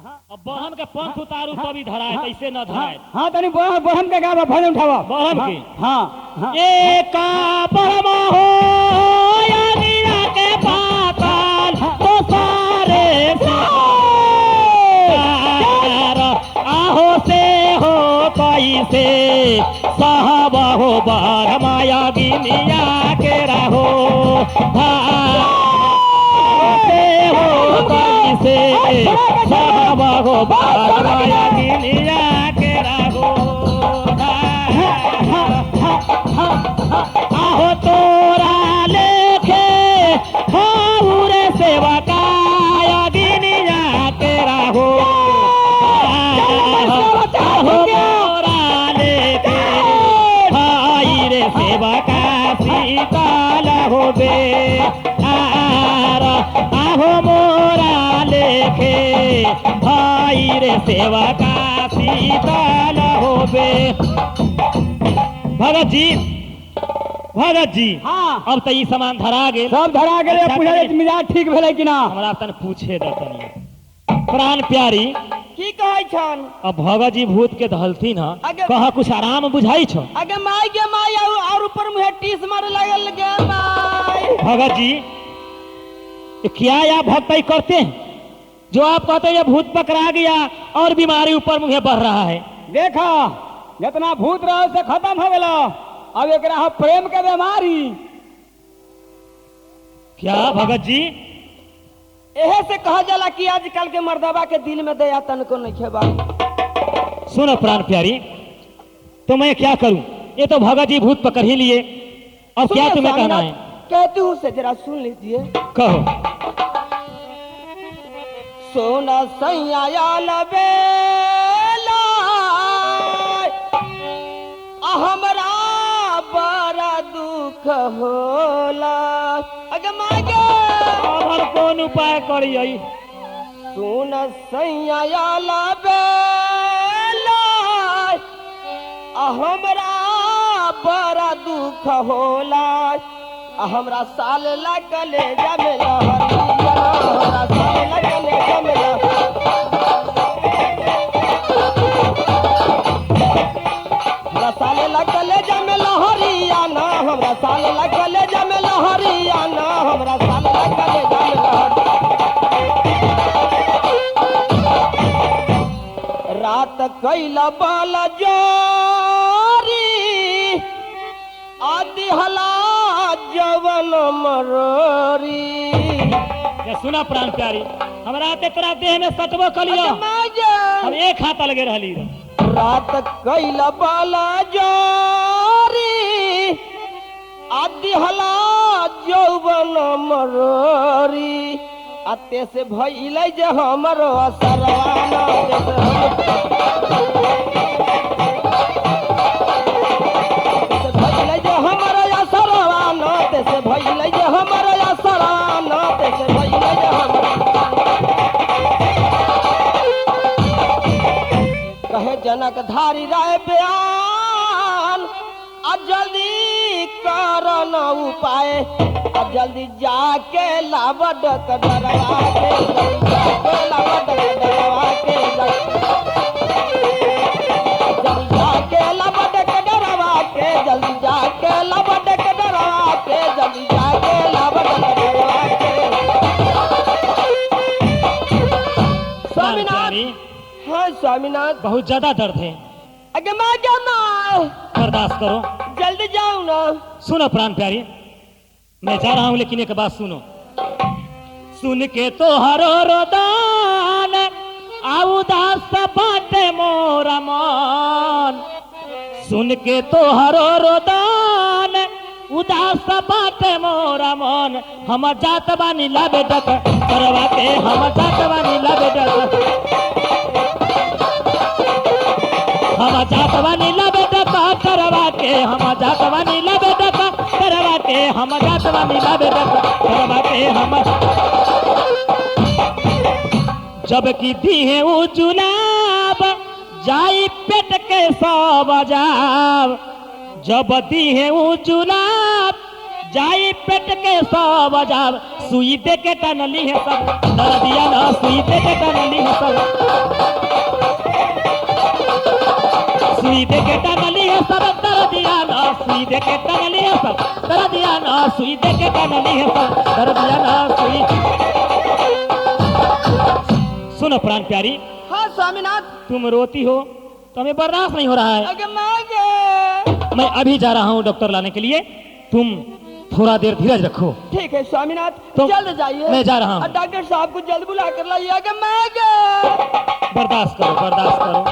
अब बहन के पंख उतारू तभी धराए, कैसे न धराए। हाँ तनी बहन के गावा भजन उठावा बहन की हाँ एक परम हो या नीरा के पाताल तो सारे सार आहो से हो कैसे साहब हो बार माया गिनिया के रहो से हो कैसे साहब हो बार माया गिनिया के रहो आहो तोरा लेखे हाउर सेवा काया दिनिया तेरा हो आहो तोरा लेखे हाई रे सेवा का सीताल हो बे आहो मोरा लेखे हाई रे सेवा का सीताल हो बे। भगत जी हाँ अब तो ई सामान धरा गेल, सब धरा गेले। पूछे मिजाज ठीक भेलै कि ना? हमरा तन पूछे दतनी प्राण प्यारी की कहै छन? अब भगत जी भूत के धलथिन ह अगे- कहा कुछ आराम बुझाई छ। अगे माई गे माई और ऊपर मुहे टीस मारे लगल गे माई। भगत जी ये क्या या भक्ति करते हैं जो आप कहते हैं ये भूत पकड़ा गया और बीमारी ऊपर मुझे बढ़ रहा है। देखा जितना भूत रहो से खत्म हो गलो, अब एक रहा प्रेम के बीमारी। क्या भगत जी? एहे से कहा जाला कि आजकल के मर्दबा के दिल में दया तनको नहीं खेबा। सुनो प्राण प्यारी, तो मैं क्या करूं? ये तो भगत जी भूत पकड़ ही लिए, अब क्या तुम्हें कहना है? कहती हूँ से जरा सुन लीजिए। कहो। सोना सैया लबेला हमरा बड़ा दुख होला। अगे मागे और कौन उपाय करिए? सुन सैया लबेला हमरा बड़ा दुख होला। हमरा साल लगले जमेला हमरा साल लगले जमेला हमरा साल लगले जमेला हरियाणा हमरा साल लगले जमेला हरियाणा हमरा साल लगले जमेला। रात कैला बाल जोरी आदि हला जवन मरोरी। ये सुना प्राण प्यारी, हमरा ते तोरा देह में सटबो कलियो, हम एक हाथ लगे रहली। रात कैला बाला जोरी आदि हला जवन मरोरी। आते से भइले जे हमरो असरवाना भइले जे हमरो असरवाना से भइले जे हमरो असरवाना से भइले जे हमरो। कहे जनक धारी राय बयान आ जल्दी कर न उपाय आ जल्दी जाके लावड डरवा के जल्दी जाके लावड डरवा के जल्दी जाके लावड डरवा के जल्दी जाके लावड डरवा के जल्दी जाके लावड डरवा के। स्वामीनाथ, हाँ स्वामीनाथ, बहुत ज्यादा दर्द है, अगे माँ क्या माँ, बर्दाश्त करो। जल्दी जाओ ना। सुनो प्राण प्यारी, मैं जा रहा हूं लेकिन एक बात सुनो। सुन के तो हरो रोदान उदास बाटे मोरा मन। सुन के तो हरो रोदान उदास बाटे मोरा मन। हम जात बानी लाबे डक करवा के, हम जात बानी लाबे डक, हम जात बानी लाबे डक करवा के, हम जात बानी लाबे डक करवा के, हम जात बानी लाबे डक करवा के। हम जब की दी है वो चुनाव जाई पेट के सौ बजाव। जब दी है वो चुनाव जाई पेट के सौ बजाव। सुई दे के टनली है सब, दर्दिया ना सुई दे के टनली है सब। सब दर्दिया ना सुई दे के टंगली है सब दर्दिया ना सुई दे के टंगली है सब दर्दिया ना सुई। सुनो प्राण प्यारी, हाँ स्वामीनाथ। तुम रोती हो तो हमें बर्दाश्त नहीं हो रहा है। अगे मांगे। मैं अभी जा रहा हूँ डॉक्टर लाने के लिए, तुम थोड़ा देर धीरज रखो। ठीक है स्वामीनाथ, तो जल्द जाइए। मैं जा रहा हूँ। और डॉक्टर साहब को जल्द बुला कर लाइए। अगे मांगे। बर्दाश्त करो बर्दाश्त करो।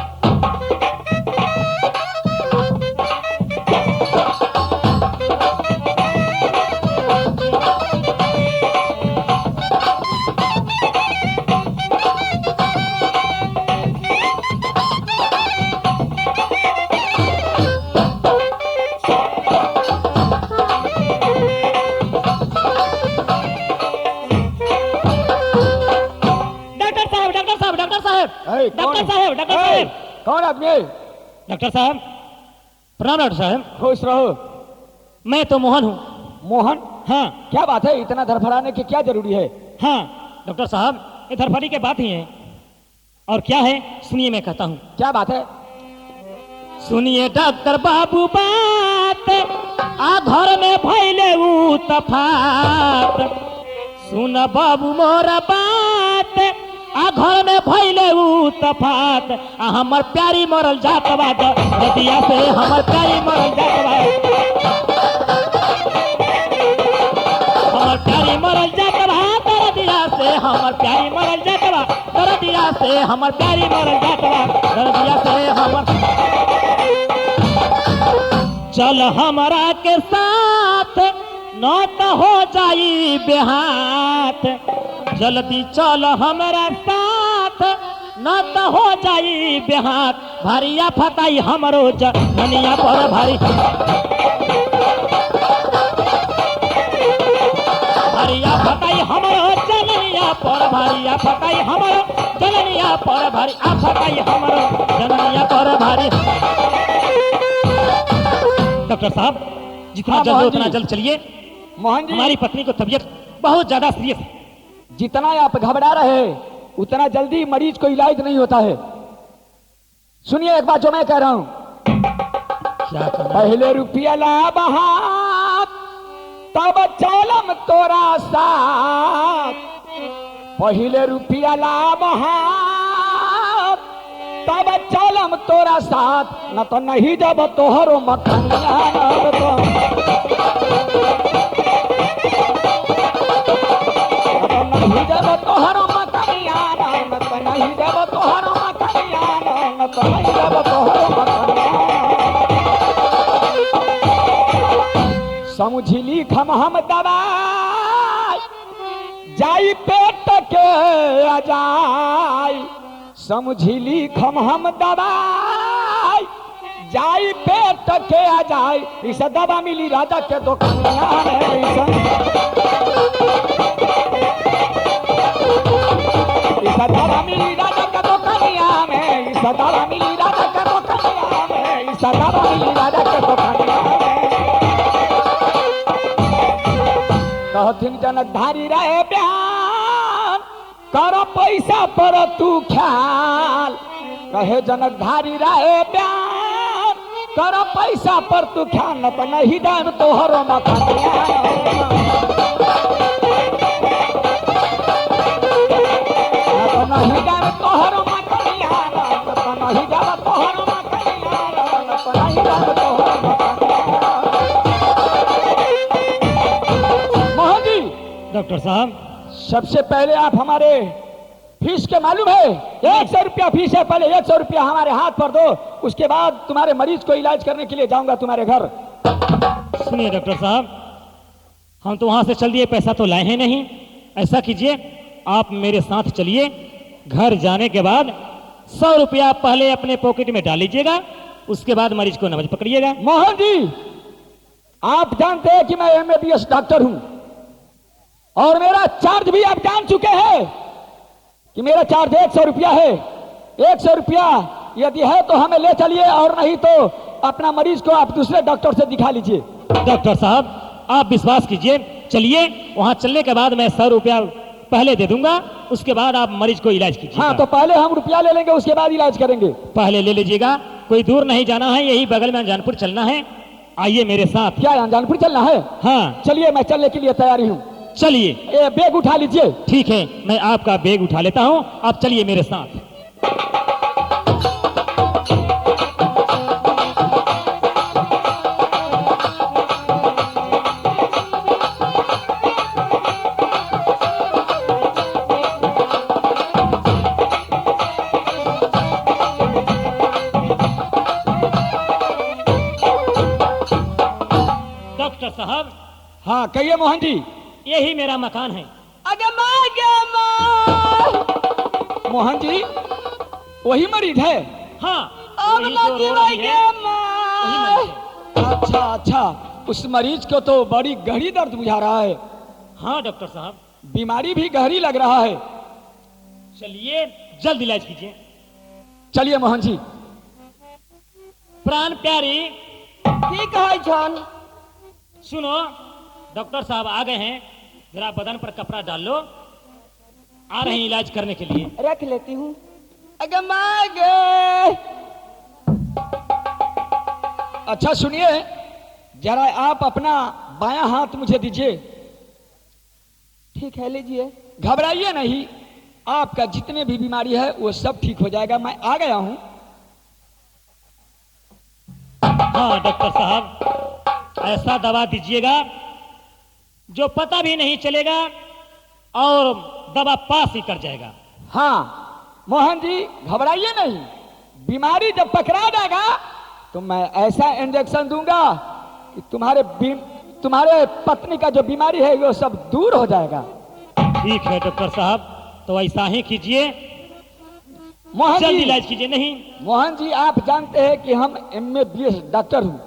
डॉक्टर साहब डॉक्टर साहब कौन आदमी है? डॉक्टर साहब प्रणाम। डॉक्टर साहब खुश रहो। मैं तो मोहन हूँ। मोहन? हाँ क्या बात है, इतना धड़फड़ाने की क्या जरूरी है? हाँ डॉक्टर साहब ये धरफड़ी के बात ही है। और क्या है सुनिए, मैं कहता हूँ। क्या बात है? सुनिए डॉक्टर बाबू बात, आ घर में भैले ऊ तफात। सुन बाबू मोरा बात, आ घर में भैले ऊ तफात। आ हमर प्यारी मरल जात बा नदिया से, हमर प्यारी मरल जात बा, हमर प्यारी मरल जात बा दरदिया से, हमर प्यारी मरल जात बा दरदिया से, हमर प्यारी मरल जात बा दरदिया से हमर। चल हमरा के साथ न त हो जाई बेहात, जल्दी चल हमरा साथ न त हो जाई बेहात। भारिया फताई हमरो जननिया पर भारी, भारिया फताई हमरो जननिया पर, भारिया फताई हमरो जननिया पर, भारी आ फताई हमरो जननिया पर भारी। डॉक्टर साहब जितना हाँ, जल्द मोहन उतना जी। जल्द चलिए। मोहन जी, हमारी पत्नी को तबीयत बहुत ज्यादा सीरियस है। जितना आप घबरा रहे हैं उतना जल्दी मरीज को इलाज नहीं होता है। सुनिए एक बात जो मैं कह रहा हूं। क्या करना? पहले रुपया ला बहात, तब चलम तोरा साथ। पहले रुपया ला बहात, तब चलम तोरा साथ। न तो नहीं जब तोहरो मखनिया न तो, नहीं जब तोहरो मखनिया न तो, नहीं जब तोहरो मखनिया न तो, नहीं जब तोहरो मखनिया। समझली हम दवाई, जाई पेट के आ जाई। समझली हम दवाई, जाई पेट के आ जाई। इस दवा मिली राजा के दुकानिया में, इस दवा मिली राजा के दुकानिया में, इस दवा मिली राजा के दुकानिया में, इस दवा मिली राजा के दुकानिया में। कहथिन जनधारी रहे बयान, कर पैसा पर तू ख्याल। कहे जनधारी रहे बयान, कर पैसा पर तू ख्याल। न तो नहीं दाम तोहरो मखनिया, न तो नहीं दाम तोहरो मखनिया, न तो नहीं दाम तोहरो मखनिया, न तो नहीं दाम तोहरो मखनिया। मोहन जी, डॉक्टर साहब सबसे पहले आप हमारे फीस के मालूम है 100 रुपया फीस है। पहले 100 रुपया हमारे हाथ पर दो, उसके बाद तुम्हारे मरीज को इलाज करने के लिए जाऊंगा तुम्हारे घर। सुनिए डॉक्टर साहब, हम तो वहां से चल दिए, पैसा तो लाए हैं नहीं। ऐसा कीजिए आप मेरे साथ चलिए, घर जाने के बाद 100 रुपया पहले अपने पॉकेट में डाल लीजिएगा, उसके बाद मरीज को नब्ज पकड़िएगा। मोहन जी, आप जानते हैं कि मैं MBBS डॉक्टर हूं और मेरा चार्ज भी आप जान चुके हैं कि मेरा चार्ज 100 रुपया है। 100 रुपया यदि है तो हमें ले चलिए, और नहीं तो अपना मरीज को आप दूसरे डॉक्टर से दिखा लीजिए। डॉक्टर साहब आप विश्वास कीजिए, चलिए, वहां चलने के बाद मैं 100 रुपया पहले दे दूंगा, उसके बाद आप मरीज को इलाज कीजिए। हाँ, तो पहले हम रुपया ले लेंगे, उसके बाद इलाज करेंगे। पहले ले लीजिएगा, कोई दूर नहीं जाना है, यही बगल में अनजानपुर चलना है। आइए मेरे साथ। क्या अनजानपुर चलना है? हाँ चलिए, मैं चलने के लिए तैयारी हूँ। चलिए। ये बैग उठा लीजिए। ठीक है, मैं आपका बैग उठा लेता हूँ, आप चलिए मेरे साथ। डॉक्टर साहब। हाँ कहिए मोहन जी। यही मेरा मकान है। मोहन जी वही मरीज है? हाँ वही जो रो रही है, वही मरीज है। अच्छा अच्छा, उस मरीज को तो बड़ी गहरी दर्द बुझा रहा है। हाँ डॉक्टर साहब। बीमारी भी गहरी लग रहा है। चलिए जल्द इलाज कीजिए। चलिए मोहन जी। प्राण प्यारी ठीक है जान। सुनो, डॉक्टर साहब आ गए हैं, जरा बदन पर कपड़ा डाल लो, आ रहे हैं इलाज करने के लिए। रख लेती हूँ। अगे अच्छा सुनिए, जरा आप अपना बायां हाथ मुझे दीजिए। ठीक है, लीजिए। घबराइए नहीं, आपका जितने भी बीमारी है वो सब ठीक हो जाएगा। मैं आ गया हूं। हाँ डॉक्टर साहब, ऐसा दवा दीजिएगा जो पता भी नहीं चलेगा और दवा पास ही कर जाएगा। हाँ मोहन जी घबराइए नहीं, बीमारी जब पकड़ा जाएगा तो मैं ऐसा इंजेक्शन दूंगा कि तुम्हारे पत्नी का जो बीमारी है वो सब दूर हो जाएगा। ठीक है डॉक्टर साहब, तो ऐसा ही कीजिए, मोहन जल्द जी, इलाज कीजिए। नहीं मोहन जी आप जानते हैं कि हम MBBS डॉक्टर हूं।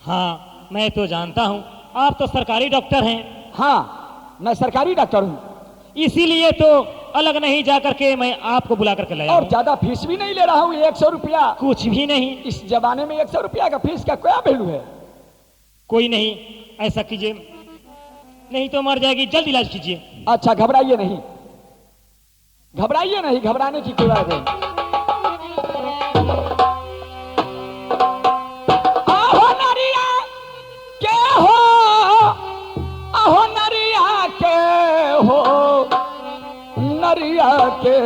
हाँ मैं तो जानता हूँ, आप तो सरकारी डॉक्टर हैं, हाँ मैं सरकारी डॉक्टर हूं, इसीलिए तो अलग नहीं जाकर के मैं आपको बुला करके लाया और हूँ। ज्यादा फीस भी नहीं ले रहा हूं। 100 रुपया। कुछ भी नहीं। इस जमाने में 100 रुपया का फीस का क्या वैल्यू है? कोई नहीं, ऐसा कीजिए, नहीं तो मर जाएगी। जल्द इलाज कीजिए। अच्छा घबराइए नहीं, घबराइए नहीं, घबराने की कोई बात नहीं। आहो नरिया के हो, आहो नरिया के हो, नरिया के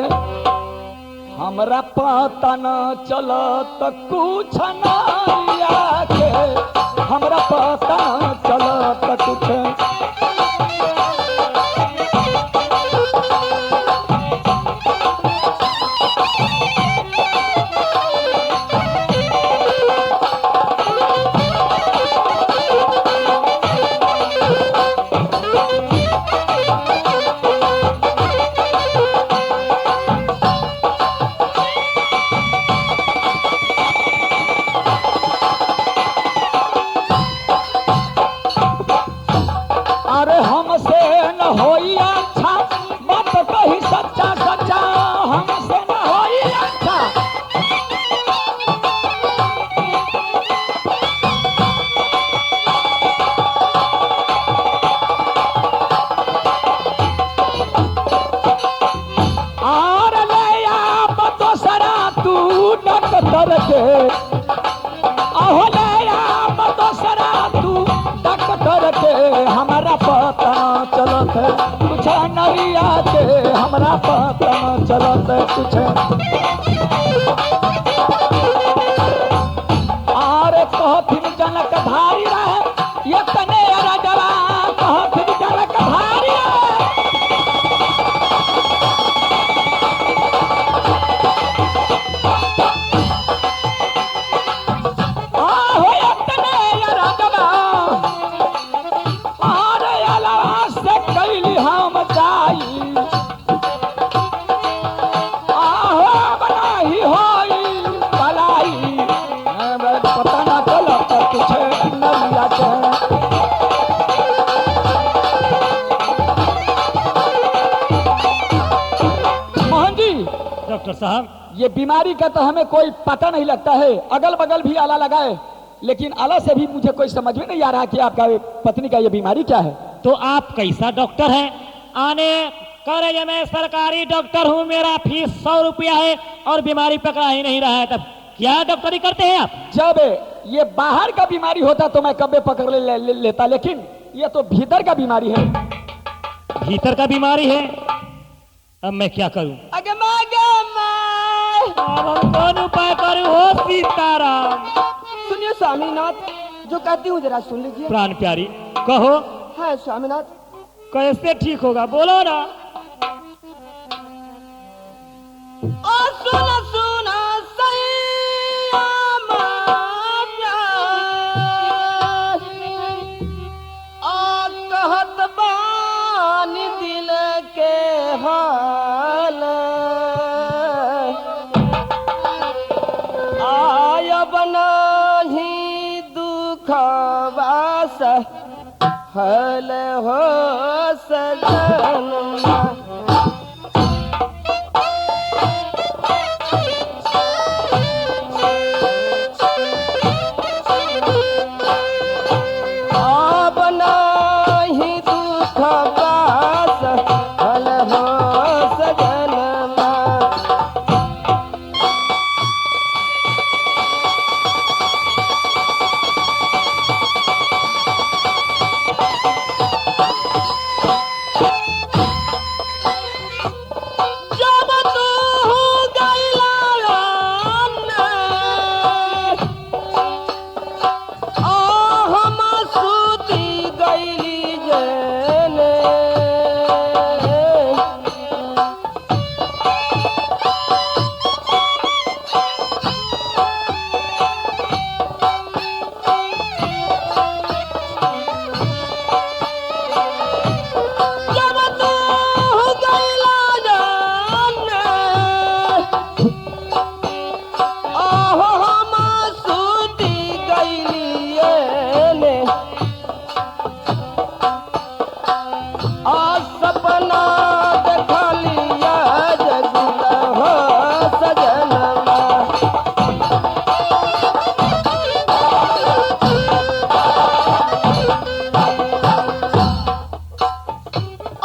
हमरा पता न चलत कुछ नरिया के, हमरा पता न चलत कुछ। अरे हमसे न होई अच्छा, बात कही सच्चा सच्चा, हमसे न होई अच्छा। आर ले आप दोसरा तू डॉक्टर के, आहो ले आप दोसरा तू डॉक्टर के, हमारा पता न चलत है कुछ नरिया के, हमारा पता न चलत है कुछ। आरे कहथिन जनक धारी रहे, ये तने राजवा कहथिन जनक धारी रहे। आहो ये तने राजवा, आरे अलावा से कैली हम जाई, आहो बनाही होई भलाई, पता न चलत कुछ नरिया के। मोहन जी डॉक्टर साहब, ये बीमारी का तो हमें कोई पता नहीं लगता है, अगल बगल भी आला लगाए, लेकिन आला से भी मुझे कोई समझ में नहीं आ रहा कि आपका पत्नी का ये बीमारी क्या है। तो आप कैसा डॉक्टर हैं? आने कह रहे हैं मैं सरकारी डॉक्टर हूँ, मेरा फीस 100 रुपया है और बीमारी पकड़ा ही नहीं रहा है, तब क्या डॉक्टरी करते हैं आप? जब ये बाहर का बीमारी होता तो मैं कब्बे पकड़ लेता, लेकिन ये तो भीतर का बीमारी है। भीतर का बीमारी है, अब मैं क्या करूं? अगे मैं अब हम कौन उपाय करूं? हो सीताराम। सुनिए स्वामीनाथ, जो कहती हूँ जरा सुन लीजिए। प्राण प्यारी कहो, है स्वामीनाथ, कैसे ठीक होगा, बोलो ना। ओ सुन सुन सैया कहत बानी दिल के हाल, आयब नहीं दुखवास हल हो सजनमा। अब नहीं दुखवास हल हो सजनमा। जब तू गइला हम सूती गइली जने। जब तू गइला जाने हम सूती गइली ने। सपना देखलिया जगुला हो सजनमा।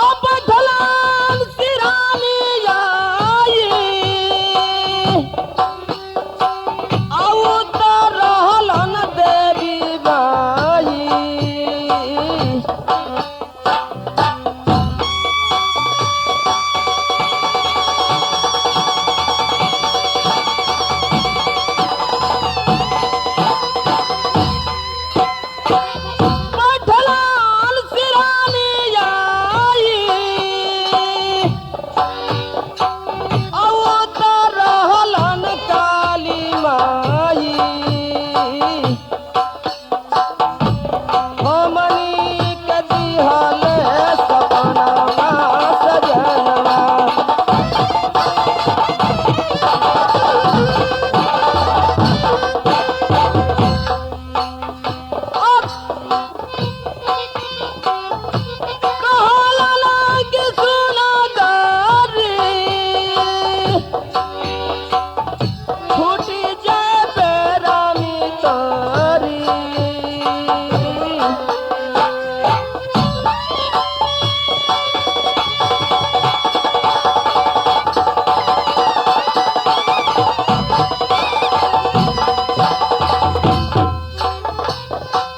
अब ढलान सिरानी आई, आउ तो रहलन देवी बाई। ढलान सिरानी आई, आउ तो रहलन काली माई। हमनी के दिहल सपना सजनवा। कहला लागे सुना गारी, छूटी जाए रामी तोरी।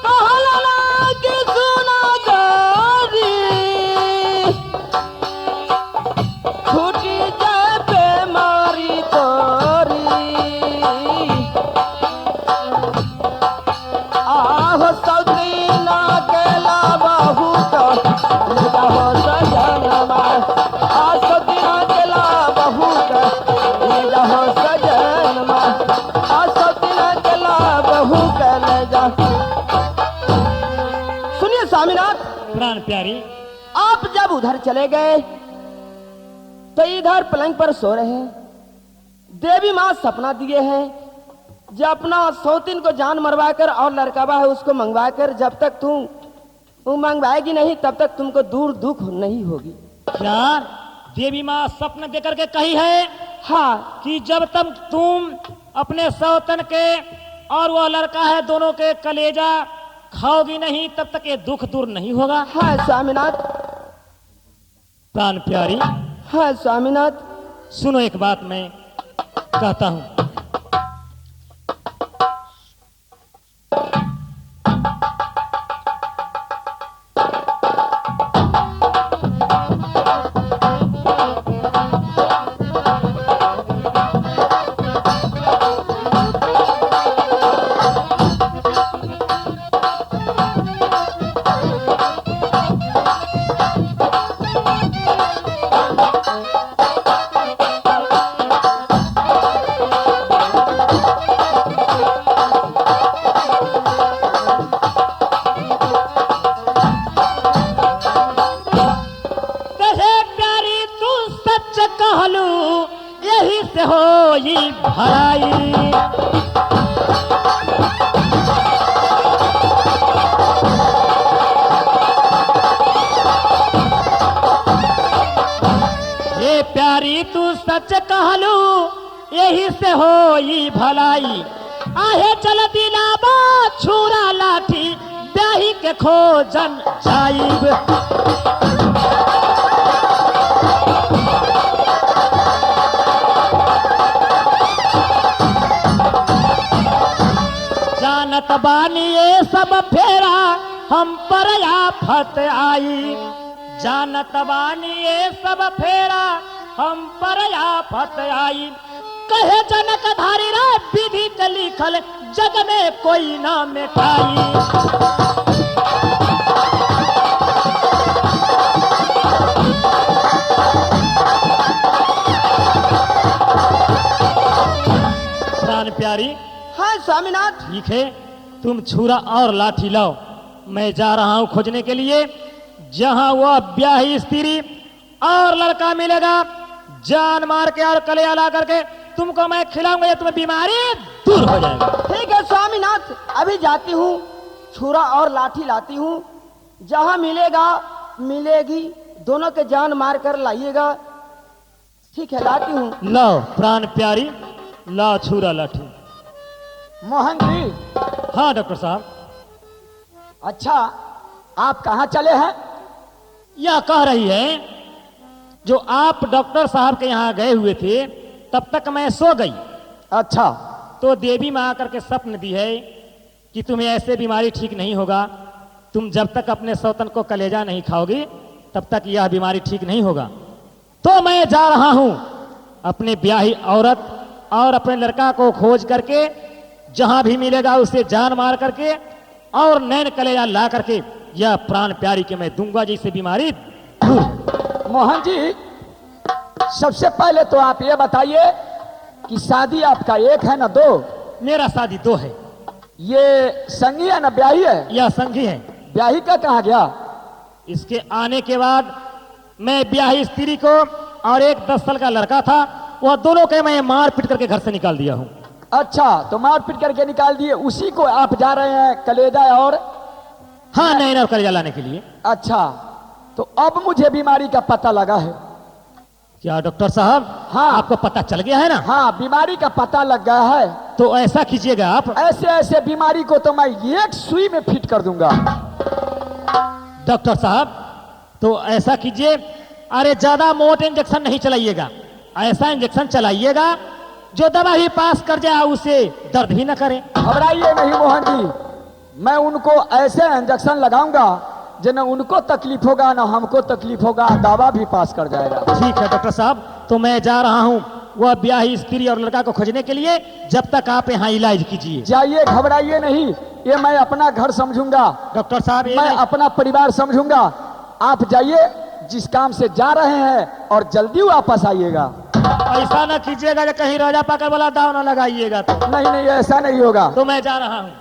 कहला लागे सुना गारी, छूटी जाए बेमारी तोरी। आहो सौतीना के लाबहू तो लेजा हो सजनमा। आ सौतीना के लाबहू तो लेजा हो सजनमा। आ सौतीना के लाबहू के लेजा। सुनिए स्वामीनाथ, प्राण प्यारी आप जब उधर चले गए तो इधर पलंग पर सो रहे हैं। देवी माँ सपना दिए हैं जो अपना सौतीन को जान मरवा कर और लड़कावा है उसको मंगवा कर, जब तक तुम वो मंगवाएगी नहीं तब तक तुमको दूर दुख नहीं होगी। क्या देवी माँ स्वप्न देकर के कही है हाँ, कि जब तक तुम अपने सौतन के और वो लड़का है दोनों के कलेजा खाओगी नहीं तब तक ये दुख दूर नहीं होगा। हाँ स्वामीनाथ, प्राण प्यारी, हाँ स्वामीनाथ। सुनो एक बात मैं कहता हूं। कहे प्यारी तू सच कहलू, यही से होई भलाई। ये प्यारी तू सच कहलू, यही से होई भलाई। आहे चल दिलाबा छुरा लाठी, ब्याही के खोजन जाइब। जानत बानी ये सब फेरा, हम पर आफत आई। जानत बानी ये सब फेरा, हम पर आफत आई। कहे जनक धारी रा विधि के लिखल, जग में कोई ना मिटाई। प्राण प्यारी, हाँ स्वामीनाथ। ठीक है, तुम छुरा और लाठी लाओ। मैं जा रहा हूं खोजने के लिए, जहां वह ब्याही स्त्री और लड़का मिलेगा, जान मार के और कलेजा ला करके तुमको मैं खिलाऊंगा, ये तुम्हें बीमारी दूर हो जाएगा। ठीक है स्वामीनाथ, अभी जाती हूँ, छुरा और लाठी लाती हूँ। जहाँ मिलेगा मिलेगी, दोनों के जान मार कर लाइएगा। ठीक है, लाती हूँ। लाओ प्राण प्यारी, लाओ छुरा लाठी। मोहन जी, हाँ डॉक्टर साहब। अच्छा आप कहाँ चले हैं? यह कह रही है, जो आप डॉक्टर साहब के यहाँ गए हुए थे, तब तक मैं सो गई। अच्छा, तो देवी माँ आकर के स्वप्न दी है कि तुम्हें ऐसे बीमारी ठीक नहीं होगा। तुम जब तक अपने सौतन को कलेजा नहीं खाओगी, तब तक यह बीमारी ठीक नहीं होगा। तो मैं जा रहा हूं अपने ब्याही औरत और अपने लड़का को खोज करके, जहां भी मिलेगा उसे जान मार करके और नैन कलेजा ला करके यह प्राण प्यारी के मैं दूंगा, जिससे बीमारी दूर हो। मोहन जी, सबसे पहले तो आप ये बताइए कि शादी आपका एक है ना दो? मेरा शादी दो है। ये संगी है ना ब्याही है? यह संगी है। ब्याही का कहाँ गया? इसके आने के बाद मैं ब्याही स्त्री को और एक 10 साल का लड़का था, वह दोनों के मैं मार पीट करके घर से निकाल दिया हूं। अच्छा, तो मार पीट करके निकाल दिए, उसी को आप जा रहे हैं कलेजा और? हाँ, नैन और कलेजा लाने के लिए। अच्छा, तो अब मुझे बीमारी का पता लगा है। क्या डॉक्टर साहब? हाँ। आपको पता चल गया है ना? हाँ, बीमारी का पता लग गया है। तो ऐसा कीजिएगा आप, ऐसे ऐसे बीमारी को तो मैं एक सुई में फिट कर दूंगा। डॉक्टर साहब तो ऐसा कीजिए, अरे ज्यादा मोटे इंजेक्शन नहीं चलाइएगा, ऐसा इंजेक्शन चलाइएगा जो दवा ही पास कर जाए, उसे दर्द भी न करे। घबराइए नहीं मोहन जी, मैं उनको ऐसे इंजेक्शन लगाऊंगा जो न उनको तकलीफ होगा न हमको तकलीफ होगा, दवा भी पास कर जाएगा। ठीक है डॉक्टर साहब, तो मैं जा रहा हूँ वह ब्याही स्त्री और लड़का को खोजने के लिए। जब तक आप यहाँ इलाज कीजिए। जाइए, घबराइए नहीं, ये मैं अपना घर समझूंगा, डॉक्टर साहब मैं अपना परिवार समझूंगा। आप जाइए, जिस काम से जा रहे हैं, और जल्दी वापस आइएगा। ऐसा न कीजिएगा कि कहीं राजा पाकर वाला दाव न लगाइएगा। तो नहीं नहीं, ऐसा नहीं होगा। तो मैं जा रहा हूँ।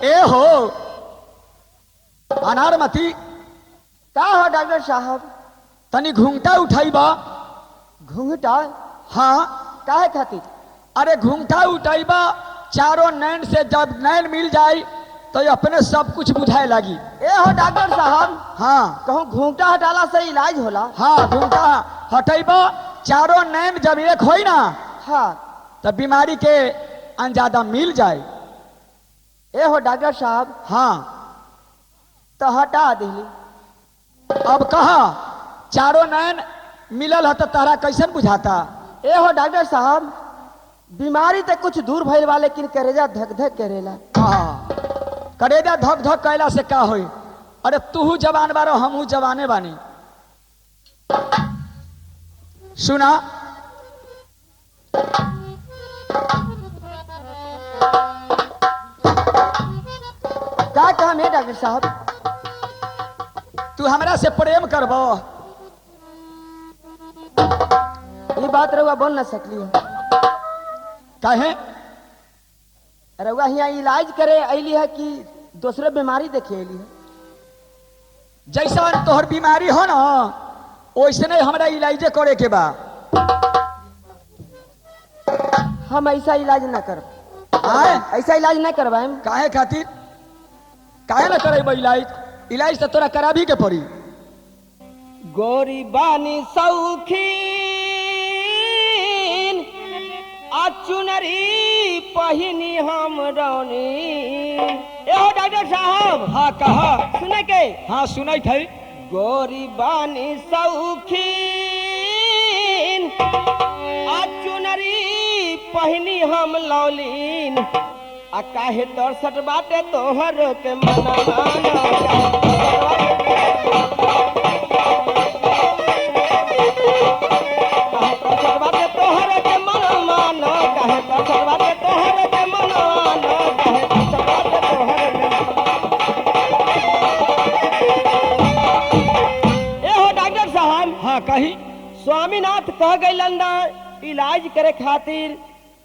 ए हो अनारमती, का हो डॉक्टर साहब? तनी घूंघटा उठाई बा। घूंघटा? हाँ, काहे खातिर? अरे घूंघटा उठाई बा, चारों नैन से जब नैन मिल जाए तो ये अपने सब कुछ बुझाए लगी। ए हो डॉक्टर साहब, हाँ कहूँ घूंघटा हटाला से इलाज होला? हाँ, घूमता हटेब चारों नैन जब एक होई ना हाँ। तब बीमारी के अंजादा मिल जाए। ए हो डॉक्टर साहब, हाँ, तो हटा दिली। अब कहा चारों नैन मिलल है तो तारा कैसन बुझाता? ए हो डॉक्टर साहब, बीमारी तो कुछ दूर भइल बा, लेकिन करेजा धक धक करेला। हाँ, करेजा धक धक कैला से का होई? अरे तू जवान बारो, हमहू जवाने बानी। सुना, क्या काम है डॉक्टर साहब? तू हमरा से प्रेम करबो? ये बात रहुआ बोल न सकली है। काहे? रहुआ यहाँ इलाज करे अली है कि दूसरे बीमारी देखे अली है? जैसा तोहर बीमारी हो ना वैसने हमरा इलाजे करे के बा। हम ऐसा इलाज न कर, आए? ऐसा इलाज न करवाए। काहे खातिर? काहे ना करे इलाज? इलाज तो तोरा कराबी के पड़ी। गोरी बानी सौखीन आ चुनरी पहिनी हम रौनी। ए हो डॉक्टर साहब, हाँ कहा। सुने के? हाँ सुनाई थे। गोरी बानी सौखीन आ चुनरी पहिनी हम लौलीन। आ काहे तरसट बाटे तोहर के मना कही स्वामीनाथ कह गइलन ना इलाज करे खातिर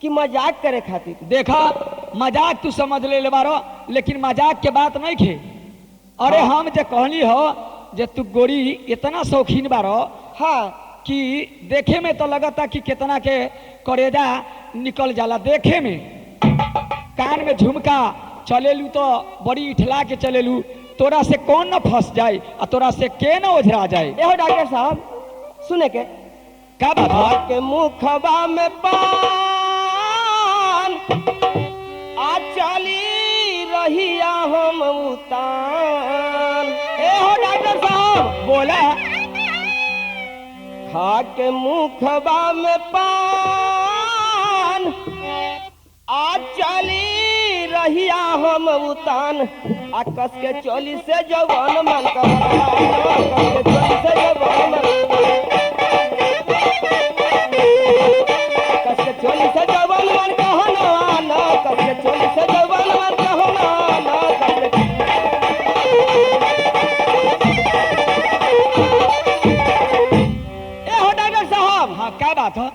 कि मजाक करे खातिर? देखा, मजाक तू समझ ले बारो, लेकिन मजाक के बात नहीं खे। अरे हम जे कहली हो जे तू गोरी इतना शौकीन बारो हाँ कि देखे में तो लगता कि कितना के करेजा निकल जाला देखे में। कान में झुमका चलेलू तो बड़ी इठला के चलेलू, तोरा से कौन न फंस जाए और तोरा से के न ओझरा जाए। ए हो डॉक्टर साहब, सुने के? का बात? के मुखबा में पान आ चली रहिया हम उतान। ए हो डॉक्टर साहब, बोला। खा के मुखबा में पान आ चली रहिया हम उतान। आ कस के चोली से जवान मन का चोली से जवान मन कहना ना, कस चोली से जवान मन कहना ना। ए हो डॉक्टर साहब, हाँ क्या बात है?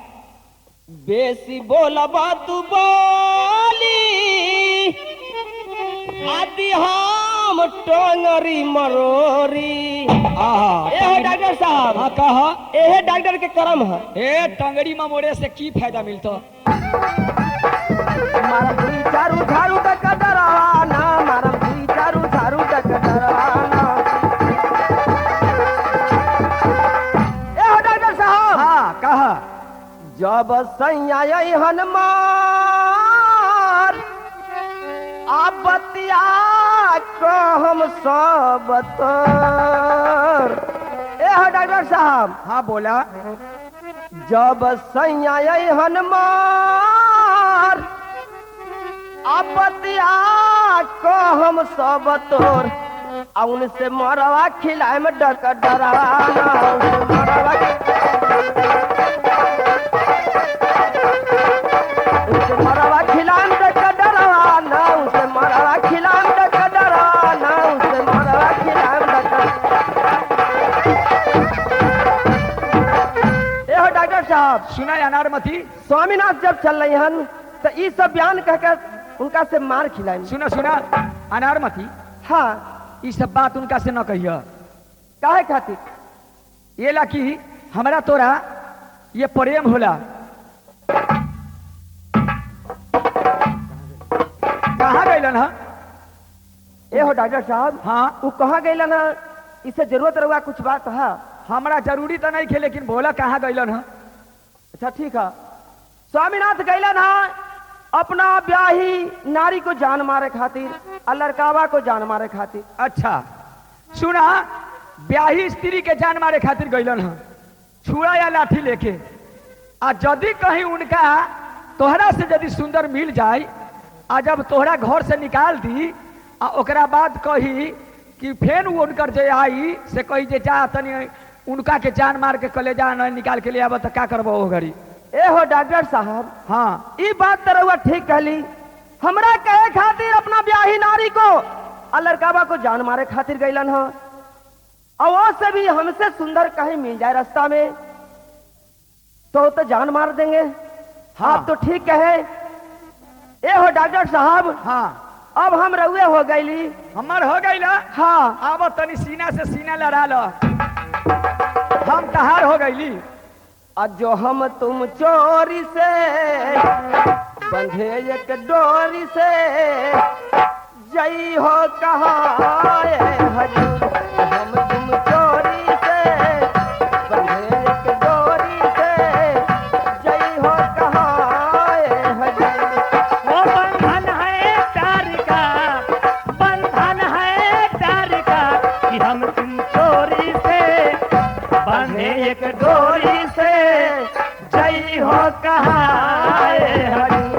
बेसी बोलबा तू बोली आदि हम टोंगरी मरोरी। आहा, ए हो डॉक्टर साहब, हाँ कहा। ए डॉक्टर के कर्म है। ए टंगड़ी ममोड़े से की फायदा मिलता? मारा भूई चारू झारू तक डराना, मारा भूई चारू झारू तक डराना। ए हो डॉक्टर साहब, हाँ कहा। जब सैया हनुमान आप बतिया को हम सब तर। ए हो डॉक्टर साहब, हाँ बोला। जब सैया हनुमान आप बतिया को हम सब तोर। आ उनसे मरवा खिलाए में डक डराना, उनसे मरवा खिलाए में डक डराना, उनसे मरवा खिलाए में डक डराना, उनसे मरवा खिलाए में डक। ए हो डॉक्टर साहब, सुना अनारमती? स्वामीनाथ जब चल रही हन तो ये सब बयान कहकर उनका से मार खिलाए। सुना सुना अनारमती, हाँ ये सब बात उनका से न कहिया। काहे खातिर? ये ला कि हमरा तोरा ये प्रेम होला। कहाँ गइलन ह? ए हो डॉक्टर साहब, हाँ वो कहाँ गईला ना, इससे जरूरत रहुआ कुछ बात है? हमरा जरूरी तो नहीं थे, लेकिन बोला कहाँ गईलन है? अच्छा ठीक है। स्वामीनाथ गईलन है अपना ब्याही नारी को जान मारे खातिर और लड़कावा को जान मारे खातिर। अच्छा सुना, ब्याही स्त्री के जान मारे खातिर गईलन है छुरा या लाठी लेके। आ यदि कहीं उनका तोहरा से यदि सुंदर मिल जाए, आ जब तोहरा घर से निकाल दी, आ ओकरा बाद कही कि फेन वो उनकर जे आई से कही जे जा तनी उनका के जान मार के कलेजा न निकाल के ले आब, तो क्या करबो वो घड़ी? ए हो डॉक्टर साहब, हाँ ये बात तो रहुआ ठीक कहली। हमरा कहे खातिर अपना ब्याही नारी को और लड़कावा को जान मारे खातिर गईलन है, और वो से भी हमसे सुंदर कहीं मिल जाए रास्ता में तो जान मार देंगे। हाँ। आप तो ठीक कहे। ए हो डॉक्टर साहब, हाँ अब हम रहुए हो गईली। हमर हो गई ना। हाँ आब तनी सीना से सीना लड़ा लो, हम तहार हो गईली। और जो हम तुम चोरी से बंधे एक डोरी से जई हो कहाँ हजूर, हम तुम चोरी से बंधे एक डोरी से जई हो कहाँ हजूर। वो बंधन है प्यार का, बंधन है प्यार का, कि हम तुम चोरी से बंधे एक डोरी से जई हो कहाँ हजूर।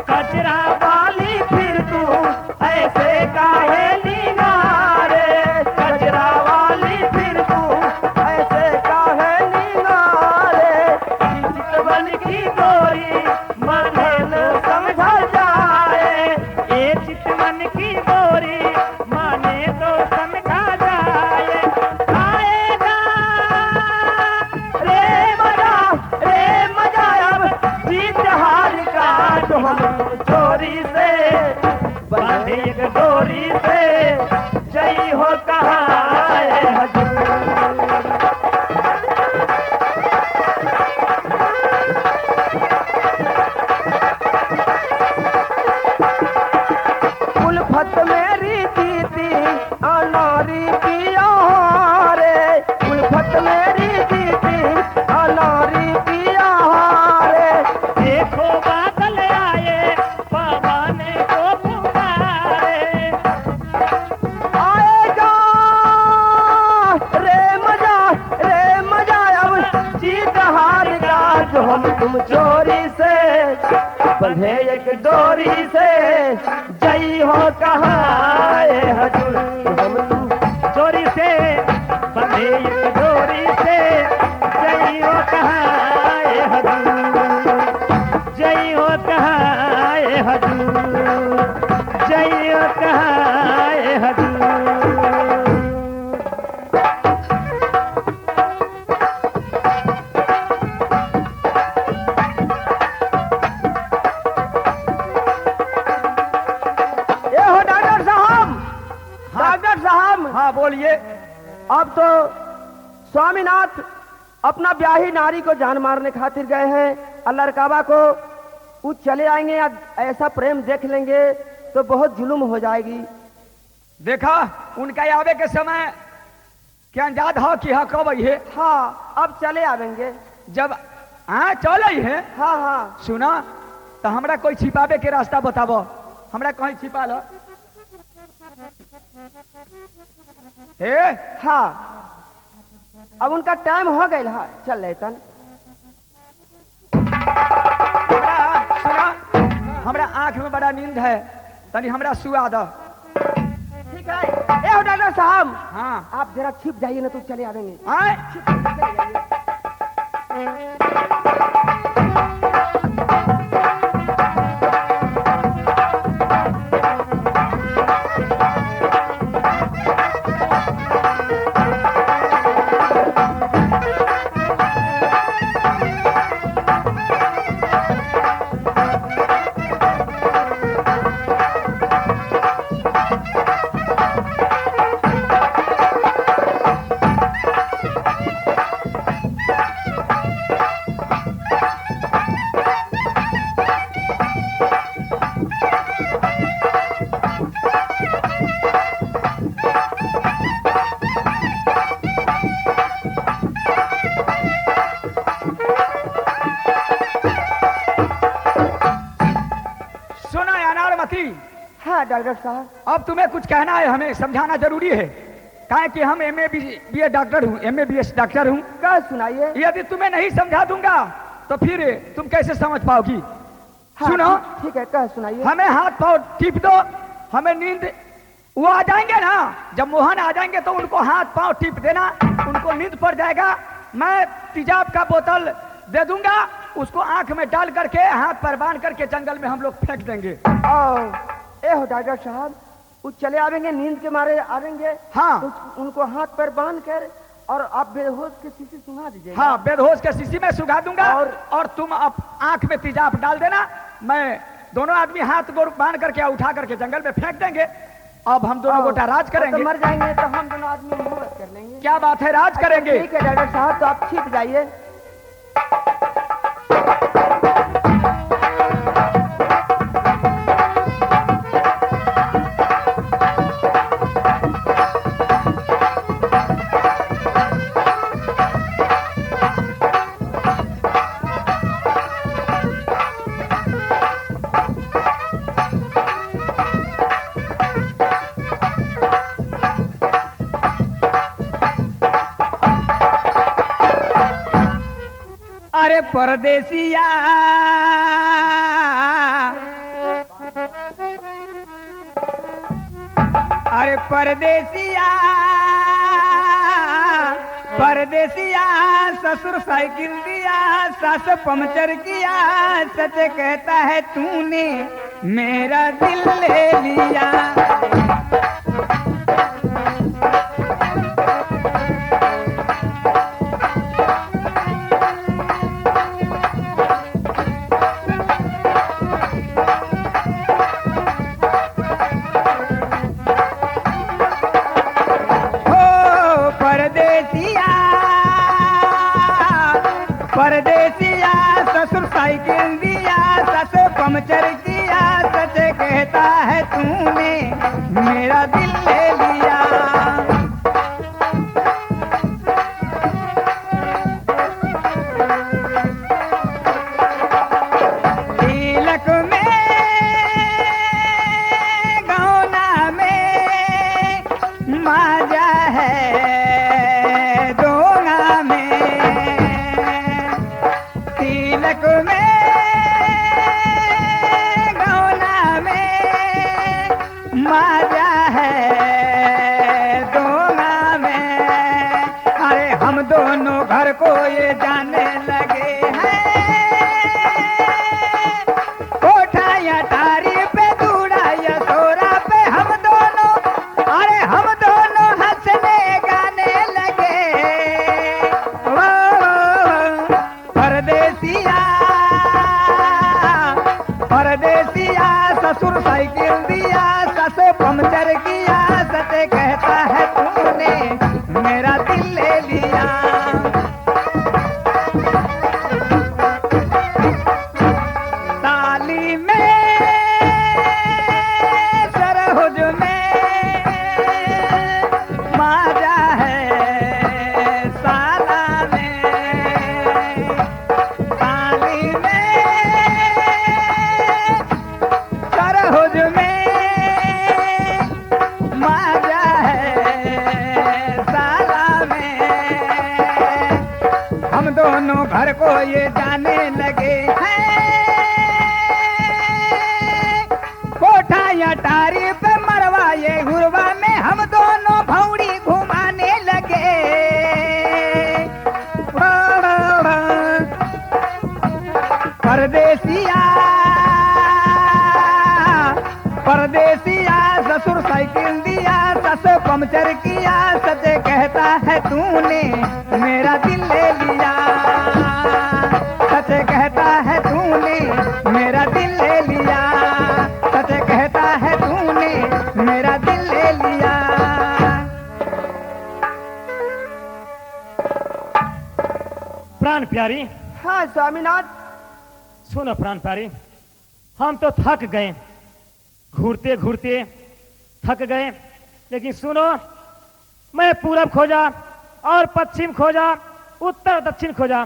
कचरा वाली फिर तू ऐसे काहे निगारे, कचरा वाली फिर तू ऐसे काहे निगारे, चितवन की गोरी माने न समझा जाए, ये चितवन की गोरी माने तो समझा जाए। आएगा रे मजा अब जीत हार का, तो हम चोरी से बंधे एक डोरी से जई हो कहाँ हजूर। उल्फत मेरी दीदी अनारी पिया रे, उल्फत मेरी दीदी अनारी पिया रे। देखो बादल आए पवन को पुकारे, आएगा रे मजा अब जीत हार का, जो हम तुम चोरी से बंधे एक डोरी से जई हो कहाँ हजूर। हम तुम चोरी से बंधे एक डोरी से जई हो कहाँ हजूर, जई हो कहाँ हजूर, जई हो कहाँ हजूर। ये हो डॉक्टर साहब, डॉक्टर साहब, हाँ बोलिए। अब तो स्वामीनाथ अपना ब्याही नारी को जान मारने खातिर गए हैं, और लड़कावा को वो चले आएंगे या ऐसा प्रेम देख लेंगे तो बहुत जुल्म हो जाएगी। देखा उनका आवे के समय क्या अंदाज हो कि हाँ कब आई है? हाँ अब चले आवेंगे। जब हाँ चल आई है, हाँ हाँ सुना तो हमरा कोई छिपावे के रास्ता बताबो, हमरा कहीं छिपा लो। हे हाँ, अब उनका टाइम हो गया है, चल लेतन। सुना, हमरा आंख में बड़ा नींद है, तनी हमरा सुआ दो। ठीक है। ए हो डॉक्टर साहब, हाँ आप जरा छिप जाइए ना तो चले आवेंगे। आए चले जाइए। की? हाँ डॉक्टर साहब। अब तुम्हें कुछ कहना है, हमें समझाना जरूरी है। कहे कि हम MA BA डॉक्टर हूँ, MA BS डॉक्टर हूँ। क्या सुनाइए। यदि तुम्हें नहीं समझा दूंगा तो फिर तुम कैसे समझ पाओगी? हाँ, सुनो, ठीक है, क्या सुनाइए। हमें हाथ पाँव टिप दो, हमें नींद, वो आ जाएंगे ना, जब मोहन आ जाएंगे तो उनको हाथ पाँव टिप देना, उनको नींद पड़ जाएगा। मैं तेजाब का बोतल दे दूंगा, उसको आंख में डाल करके हाथ पर बांध करके जंगल में हम लोग फेंक देंगे। ए हो डॉक्टर साहब, वो चले आवेंगे, नींद के मारे आवेंगे। हाँ। उनको हाथ पर बांध कर और आप बेहोश के शीशी सुंघा दीजिए। हाँ, बेहोश के शीशी में सुखा दूंगा और तुम अब आंख में तेजाब डाल देना। मैं दोनों आदमी हाथ गोर बांध करके उठा करके जंगल में फेंक देंगे। अब हम दोनों गोटा राज करेंगे। तो मर जाएंगे तो हम दोनों आदमी मुहूर्त कर लेंगे। क्या बात है, राज करेंगे। ठीक है डॉक्टर साहब, तो आप छिप जाइए। अरे परदेसिया अरे परदेसिया परदेसिया ससुर साइकिल दिया, सास पंचर किया, सच कहता है तूने मेरा दिल ले लिया। परदेसिया ससुर साइकिल दिया, सस पंचर किया, सच कहता है तूने मेरा दिल ले लिया। तिलक में गौना में माजा है, दोना में तिलक में गौना में माजा है, दोना में। अरे हम दोनों घर को ये जाने लगे हैं, कोठा या टारी पे दूड़ा या सोरा पे हम दोनों, अरे हम दोनों हंसने गाने लगे। परदेसिया परदेसिया ससुर साइकिल दिया, सस पंचर किया, सच कहता है तूने मेरा दिल ले लिया। ताली में सरहुज में माजा है, साला में ताली में सरहुज में माजा है, साला में। हम दोनों घर को ये जाने लगे हैं, कोठा या टारी पे मरवा ये गुरबा में हम दोनों भौड़ी घुमाने लगे। परदेसिया परदेसिया ससुर साइकिल दिया, सस पंचर किया, सच कहता है तूने मेरा दिल ले लिया। सच कहता है तूने मेरा दिल ले लिया, सच कहता है तूने मेरा दिल ले लिया। प्राण प्यारी, हाँ स्वामीनाथ। सुनो प्राण प्यारी, हम तो थक गए, घूरते घूरते थक गए, लेकिन सुनो, मैं पूरब खोजा और पश्चिम खोजा, उत्तर दक्षिण खोजा,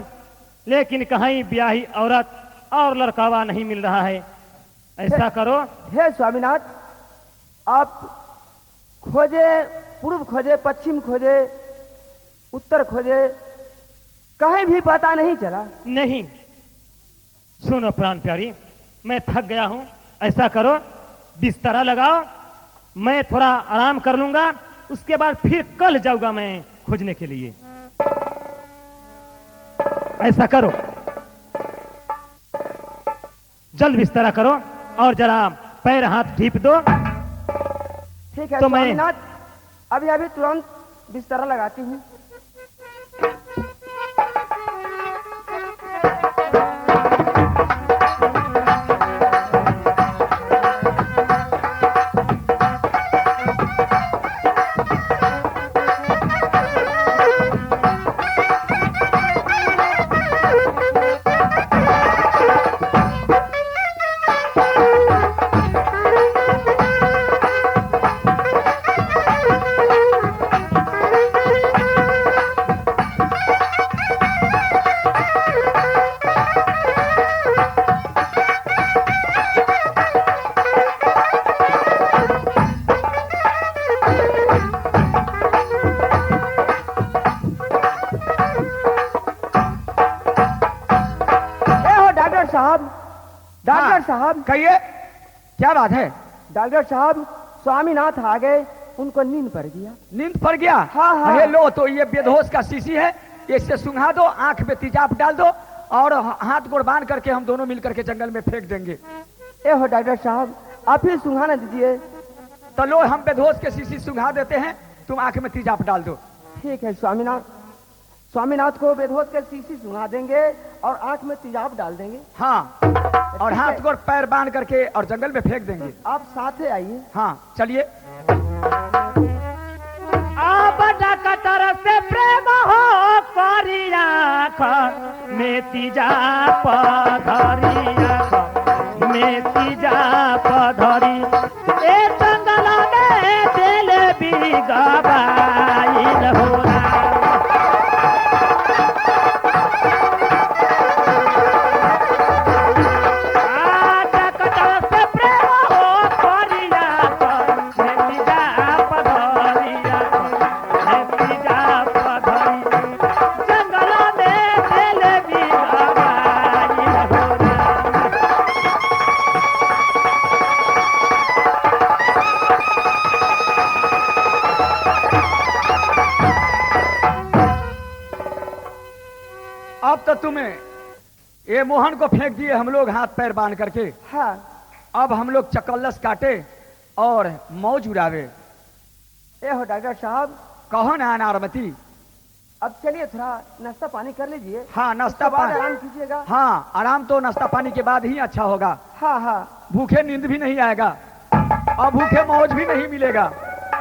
लेकिन कहीं ब्याही औरत और लड़कावा नहीं मिल रहा है। ऐसा करो, हे स्वामीनाथ, आप खोजे, पूर्व खोजे, पश्चिम खोजे, उत्तर खोजे, कहीं भी पता नहीं चला। नहीं, सुनो प्राण प्यारी, मैं थक गया हूं। ऐसा करो, बिस्तरा लगाओ, मैं थोड़ा आराम कर लूंगा, उसके बाद फिर कल जाऊंगा मैं खोजने के लिए। ऐसा करो, जल्द बिस्तरा करो और जरा पैर हाथ ढीप दो। ठीक है तो मैं- स्वामीनाथ, अभी अभी तुरंत बिस्तरा लगाती हूँ। डॉक्टर साहब, कहिए, क्या बात है? डॉक्टर साहब, स्वामीनाथ आ गए, उनको नींद पड़ गया। नींद पड़ गया? हाँ, हाँ। अरे लो, तो ये बेहोश का शीशी है, इससे सुंघा दो, आंख में तेजाब डाल दो और हाथ गोड़ बांध करके हम दोनों मिल करके जंगल में फेंक देंगे। ए हो डॉक्टर साहब, आप ही सुंघाना दीजिए। तो लो, हम बेहोश के शीशी सुंघा देते हैं, तुम आंख में तेजाब डाल दो। ठीक है स्वामीनाथ, स्वामीनाथ को बेहोश के शीशी सुंघा देंगे और आंख में तेजाब डाल देंगे। हाँ, और ठीक हाथ है। गोड़ पैर बांध करके और जंगल में फेंक देंगे। आप साथ ही आइए। हाँ, चलिए। आप डकटर से प्रेम हो करिया मेती जा पधरिया मेती जा पधरी ए जंगल में दिल बिगबाई होला। अब तो तुम्हें ये मोहन को फेंक दिए हम लोग हाथ पैर बांध करके। हाँ, अब हम लोग चकल्लस काटे और मौज उड़ावे। ए हो डॉक्टर साहब, कहो ना अनारमती। अब चलिए थोड़ा नाश्ता पानी कर लीजिए। हाँ, नाश्ता उसके बाद पानी। आराम कीजिएगा। हाँ, आराम तो नाश्ता पानी के बाद ही अच्छा होगा। हाँ हाँ, भूखे नींद भी नहीं आएगा और भूखे मौज भी नहीं मिलेगा,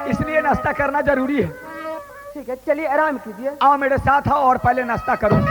इसलिए नाश्ता करना जरूरी है। ठीक है, चलिए आराम कीजिए। आओ मेरे साथ आओ और पहले नाश्ता करो।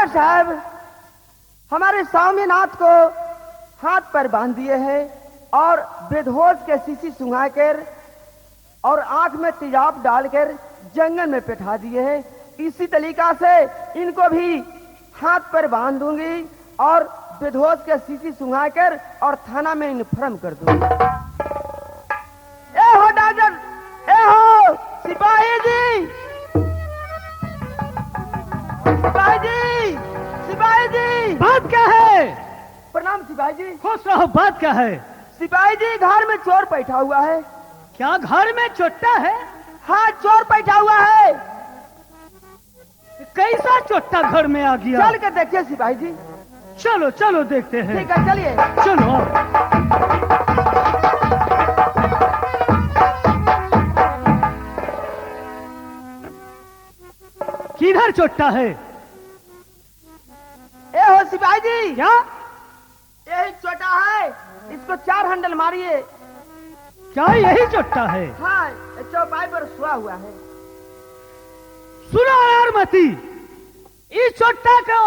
साहब हमारे स्वामीनाथ को हाथ पर बांध दिए हैं और बेहोश के शीशी सुंघाकर और आंख में तेजाब डालकर जंगल में बैठा दिए हैं। इसी तरीका से इनको भी हाथ पर बांध दूंगी और बेहोश के शीशी सुंघाकर और थाना में इन्फॉर्म कर दूंगी। ए हो बात क्या है? प्रणाम सिपाही जी। खुश रहो, बात क्या है? सिपाही जी, घर में चोर बैठा हुआ है। क्या घर में चोट्टा है? हाँ, चोर बैठा हुआ है। कैसा चोट्टा घर में आ गया? चल के देखिए सिपाही जी। चलो चलो देखते हैं। ठीक है, चलिए। चलो। किधर चोट्टा है? ए हो सिपाही जी, क्या? यही छोटा है, इसको 4 हैंडल मारिए। क्या यही चोट्टा है? हाँ, ये चौपाई पर सोया हुआ है। सुनो यार मती, इस चोट्टा को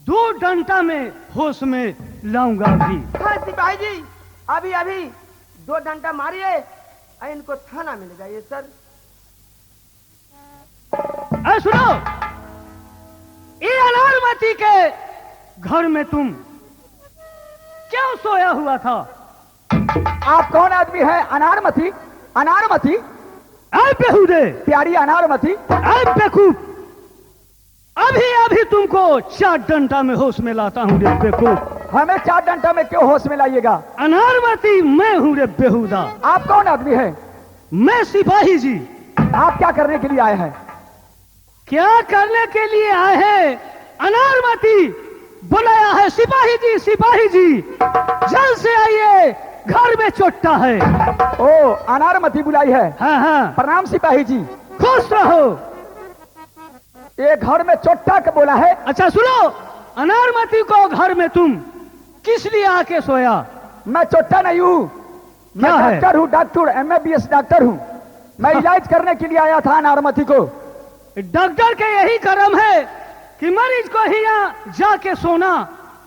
2 डंडा में होश में लाऊंगा अभी। हाँ सिपाही जी, अभी अभी 2 डंडा मारिए और इनको थाना में ले जाइए सर। अरे सुनो, ये अनारमती के घर में तुम क्यों सोया हुआ था? आप कौन आदमी है? अनारमती? अनारमती? ऐ बेहुदे, प्यारी अनारमती, ऐ बेवकूफ, अभी अभी तुमको 4 डंडा में होश में लाता हूँ रे बेवकूफ। हमें 4 डंडा में क्यों होश में लाइएगा? अनारमती मैं हूँ रे बेहुदा। आप कौन आदमी है? मैं सिपाही जी। आप क्या करने के लिए आए हैं? क्या करने के लिए आए हैं? अनारमती बुलाया है सिपाही जी। सिपाही जी जल्द से आइए, घर में चोट्टा है। ओ, अनारमती बुलाई है? हाँ हाँ। प्रणाम सिपाही जी। खुश रहो। ये घर में चोट्टा का बोला है? अच्छा सुनो, अनारमती को घर में तुम किस लिए आके सोया? मैं चोट्टा नहीं हूँ, मैं क्या है? डॉक्टर हूँ, डॉक्टर, MBBS डॉक्टर हूँ। मैं इलाज करने के लिए आया था अनारमती को। डॉक्टर के यही कर्म है कि मरीज को ही यहाँ जाके सोना,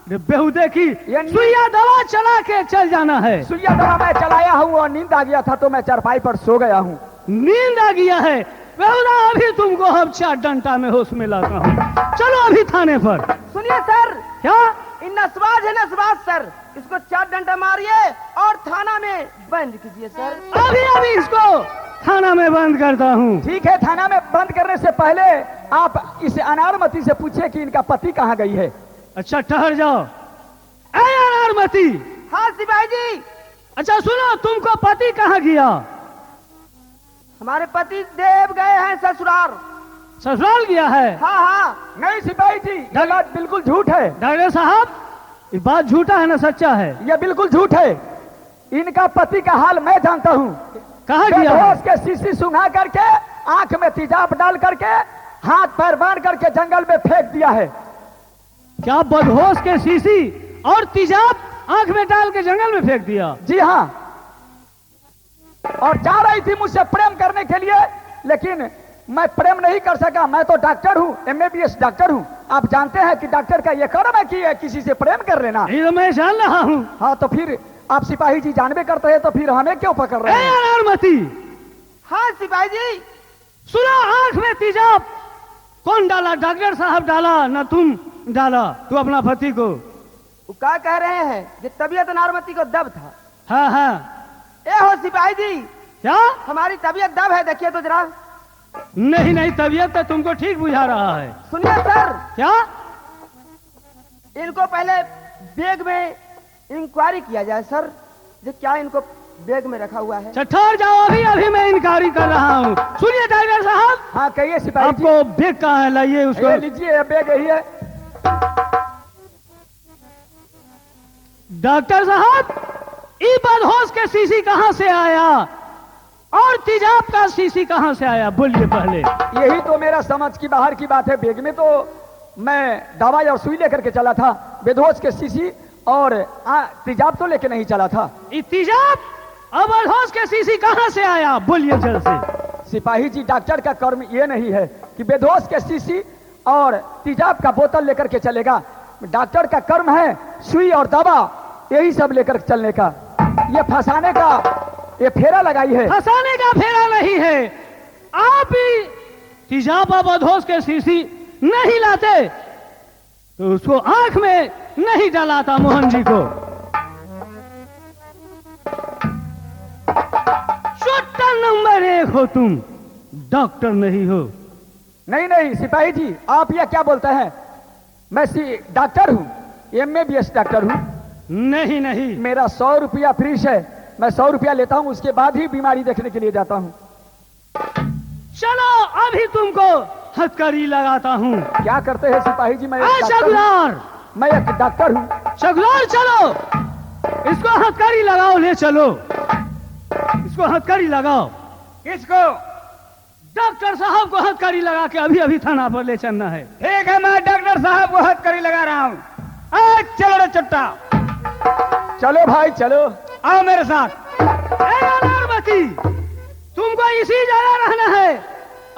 बेहुदे की सुइया दवा चला के चल जाना है। सुइया दवा मैं चलाया हूँ और नींद आ गया था तो मैं चारपाई पर सो गया हूँ। नींद आ गया है? बेहुदा अभी तुमको हम 4 डंडा में होश में लाता हूँ। चलो अभी थाने पर। सुनिए सर। क्या? इन नसवाज है नसवाज सर, इसको 4 डंडा मारिए और थाना में बंद कीजिए सर। अभी अभी इसको थाना में बंद करता हूँ। ठीक है, थाना में बंद करने से पहले आप इस अनारमती से पूछे कि इनका पति कहाँ गई है। अच्छा ठहर जाओ। ऐ अनारमती। हाँ सिपाही जी। अच्छा सुनो, तुमको पति कहाँ गया? हमारे पति देव गए हैं ससुराल। ससुराल गया है? हाँ हाँ। नहीं सिपाही जी, ये बात बिल्कुल झूठ है। डॉक्टर साहब, ये बात झूठा है ना सच्चा है? ये बिल्कुल झूठ है। इनका पति का हाल मैं जानता हूँ। कहाँ गया? बेहोश के शीशी सुंघा करके, आंख में तेजाब डाल करके, हाथ पैर बांध करके जंगल में फेंक दिया है। क्या बदहोश के शीशी और तेजाब आंख में डाल के जंगल में फेंक दिया? जी हाँ, और जा रही थी मुझसे प्रेम करने के लिए, लेकिन मैं प्रेम नहीं कर सका। मैं तो डॉक्टर हूँ, MBBS डॉक्टर हूँ। आप जानते हैं कि डॉक्टर का ये कर्म है कि किसी से प्रेम कर लेना। ये तो मैं जान रहा हूँ। हाँ, तो फिर आप सिपाही जी जानबे करते हैं तो फिर हमें क्यों पकड़ रहे हैं? अनारमती। हाँ सिपाही जी। सुनो, आंख में तेजाब कौन डाला? डॉक्टर साहब डाला ना तुम डाला? तू अपना पति को। वो क्या कह रहे हैं? ये तबीयत अनारमती को दब था। हाँ हाँ। ए हो सिपाही जी, क्या? हमारी तबीयत दब है, देखिए तो जरा। नहीं नहीं, तबीयत तो तुमको ठीक बुझा रहा है। सुनिए सर। क्या? इनको पहले बैग में इंक्वायरी किया जाए सर, जो क्या इनको बैग में रखा हुआ है। ठहर जाओ, अभी अभी मैं इंक्वायरी कर रहा हूँ। सुनिए डॉक्टर साहब। हाँ कहिए सिपाही जी। आपको बैग कहाँ है? लाइए उसको। ये लीजिए, ये बैग यही है। डॉक्टर साहब, ई बदहोश के शीशी कहाँ से आया और तेजाब का शीशी कहाँ से आया? बोलिए पहले। यही तो मेरा समझ की बाहर की बात है। बैग में तो मैं दवाई और सुई लेकर के चला था, बेहोश के शीशी और तेजाब तो लेके नहीं चला था। ये तेजाब और बदहोश के शीशी कहाँ से आया? बोलिए जल्द से। सिपाही जी, डॉक्टर का कर्म ये नहीं है कि बेहोश के शीशी और तेजाब का बोतल लेकर के चलेगा। डॉक्टर का कर्म है सुई और दवा, यही सब लेकर चलने का। ये फंसाने का ये फेरा लगाई है। फंसाने का फेरा नहीं है। आप ही तेजाब और बदहोश के शीशी नहीं लाते तो उसको आंख में नहीं डलाता मोहन जी को। चोट्टा नंबर 1 हो तुम, डॉक्टर नहीं हो। नहीं नहीं सिपाही जी, आप ये क्या बोलते हैं? मैं डॉक्टर हूँ, MABS डॉक्टर हूँ। नहीं नहीं, मेरा 100 रुपया फीस है, मैं 100 रुपया लेता हूँ, उसके बाद ही बीमारी देखने के लिए जाता हूँ। चलो अभी तुमको हथकड़ी लगाता हूँ। क्या करते हैं सिपाही जी? मैं एक डॉक्टर हूँ। शगुलार, मैं एक डॉक्टर हूँ। शगुलार चलो, इसको हथकड़ी लगाओ, ले चलो, इसको हथकड़ी लगाओ। किसको? डॉक्टर साहब को हथकड़ी लगा के अभी अभी थाना पर ले चलना है। ठीक है, मैं डॉक्टर साहब को हथकड़ी लगा रहा हूँ। चलो रे चुट्टा, चलो भाई चलो, आओ मेरे साथ। अनारमती, तुमको इसी जगह रहना है।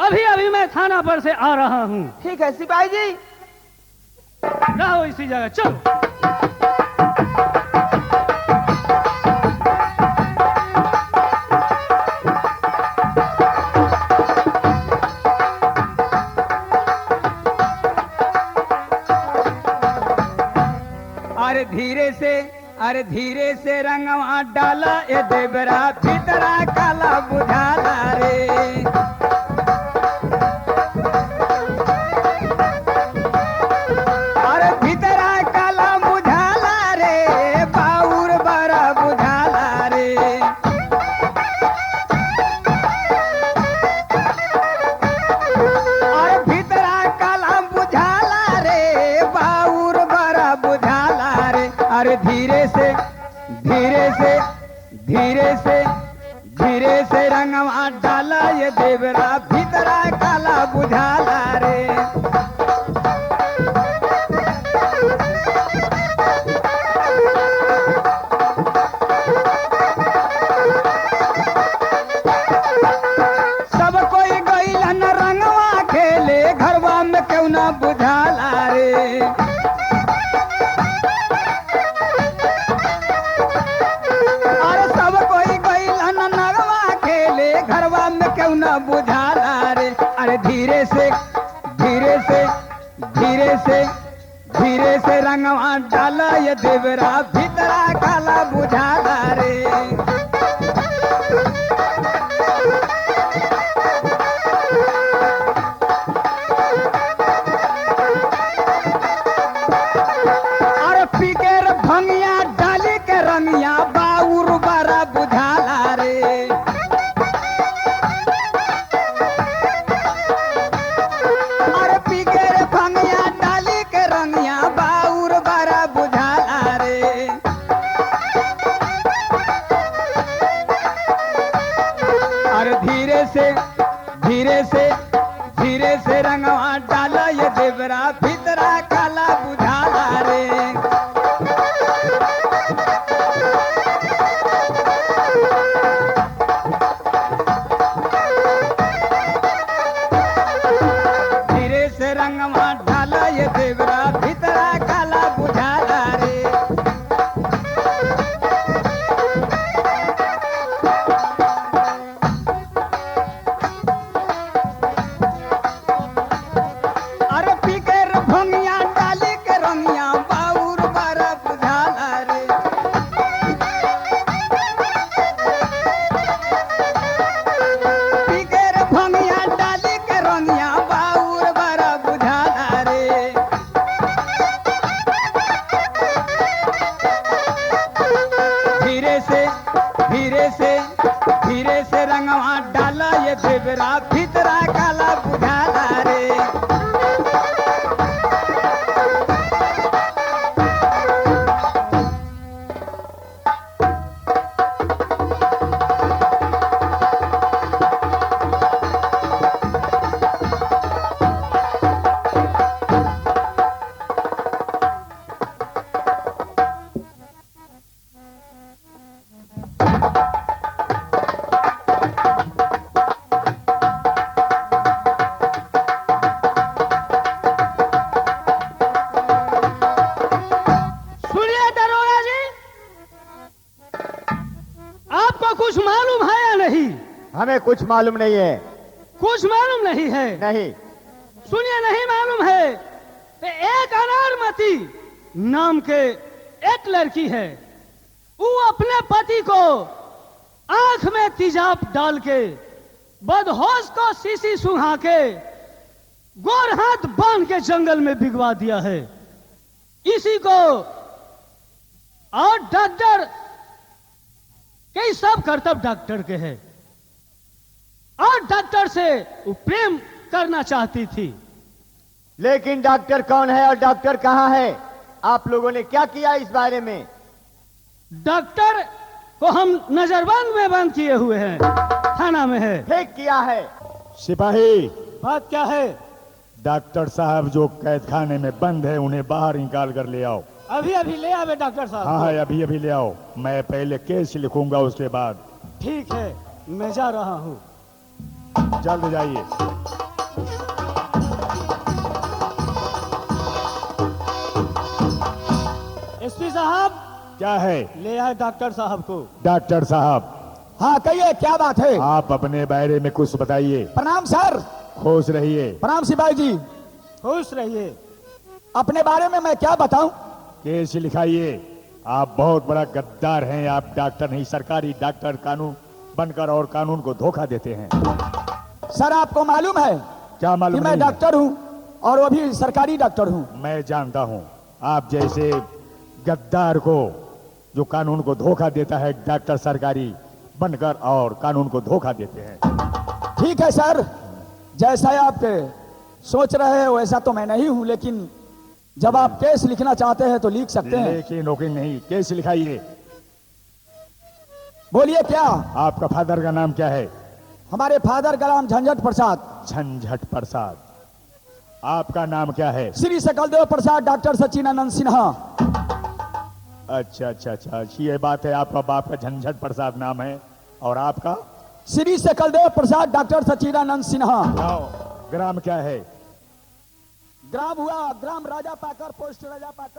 अभी अभी मैं थाना पर से आ रहा हूँ। ठीक है सिपाही जी, रहो इसी जगह, चलो। अरे धीरे से रंगवा डाला, ए देवरा भीतरा काला बुझाला रे। अरे भीतरा काला बुझाला रे, बाउर बड़ा बुझाला रे। अरे भीतरा काला बुझाला रे, बाउर बड़ा बुझाला रे। अरे धीरे से रंगवा डाला, ये देवरा भीतरा काला बुझाला रे। सब कोई गइलन रंगवा खेले, घरवा में क्यों ना बुझाला रे। क्यों ना बुझाला रे। अरे धीरे से रंगवा डाला, ये देवरा भीतरा काला बुझाला रे। अरे पीकर भंगिया डाली के रंगिया, बाउर बड़ा बुझाला रे। धीरे से रंगवा डाला, ये देवरा भीतरा काला बुझाला रे। धीरे से रंगवा डाला, ये देवरा भीतरा काला बुझाला रे। धीरे से रंगवा डाला, ये देवरा भीतरा काला बुझाला रे। हमें कुछ मालूम नहीं है। कुछ मालूम नहीं है? नहीं। सुनिए, नहीं मालूम है तो एक अनारमती नाम के एक लड़की है, वो अपने पति को आंख में तेजाब डाल के बदहोश को शीशी सुंघा के गोर हाथ बांध के जंगल में भिगवा दिया है। इसी को और डॉक्टर कई सब कर्तव्य डॉक्टर के हैं और डॉक्टर से वो प्रेम करना चाहती थी। लेकिन डॉक्टर कौन है और डॉक्टर कहाँ है? आप लोगों ने क्या किया इस बारे में? डॉक्टर को हम नजरबंद में बंद किए हुए हैं, थाना में है। फेंक किया है। सिपाही, बात क्या है? डॉक्टर साहब जो कैद खाने में बंद है उन्हें बाहर निकाल कर ले आओ। अभी अभी ले आवे डॉक्टर साहब। हाँ, अभी अभी ले आओ। मैं पहले केस लिखूंगा, उसके बाद। ठीक है, मैं जा रहा हूँ। जल्द जाइए। एसपी साहब, क्या है? ले आए डॉक्टर साहब को। डॉक्टर साहब, हाँ कहिए, क्या बात है? आप अपने बारे में कुछ बताइए। प्रणाम सर। खुश रहिए। प्रणाम सिपाही जी। खुश रहिए। अपने बारे में मैं क्या बताऊं? केस लिखाइए। आप बहुत बड़ा गद्दार हैं। आप डॉक्टर नहीं, सरकारी डॉक्टर कानून बनकर और कानून को धोखा देते हैं। सर आपको मालूम है क्या कि मालूम मैं नहीं? डॉक्टर हूं और वो भी सरकारी डॉक्टर हूं। मैं जानता हूं। आप जैसे गद्दार को, जो कानून को धोखा देता है, डॉक्टर सरकारी बनकर और कानून को धोखा देते हैं। ठीक है सर, जैसा आप सोच रहे हैं वैसा तो मैं नहीं हूं, लेकिन जब आप केस लिखना चाहते हैं तो लिख सकते हैं। लेकिन वकील नहीं, केस लिखाइए। बोलिए क्या? आपका फादर का नाम क्या है? हमारे फादर का नाम झंझट प्रसाद। झंझट प्रसाद। आपका नाम क्या है? श्री सकलदेव प्रसाद डॉक्टर सचिनानंद सिन्हा। अच्छा अच्छा अच्छा, ये बात है। आपका बाप का झंझट प्रसाद नाम है और आपका? श्री सकलदेव प्रसाद डॉक्टर सचिनानंद सिन्हा। ग्राम क्या है? ग्राम हुआ ग्राम राजा पाकर, पोस्ट राजा पाकर।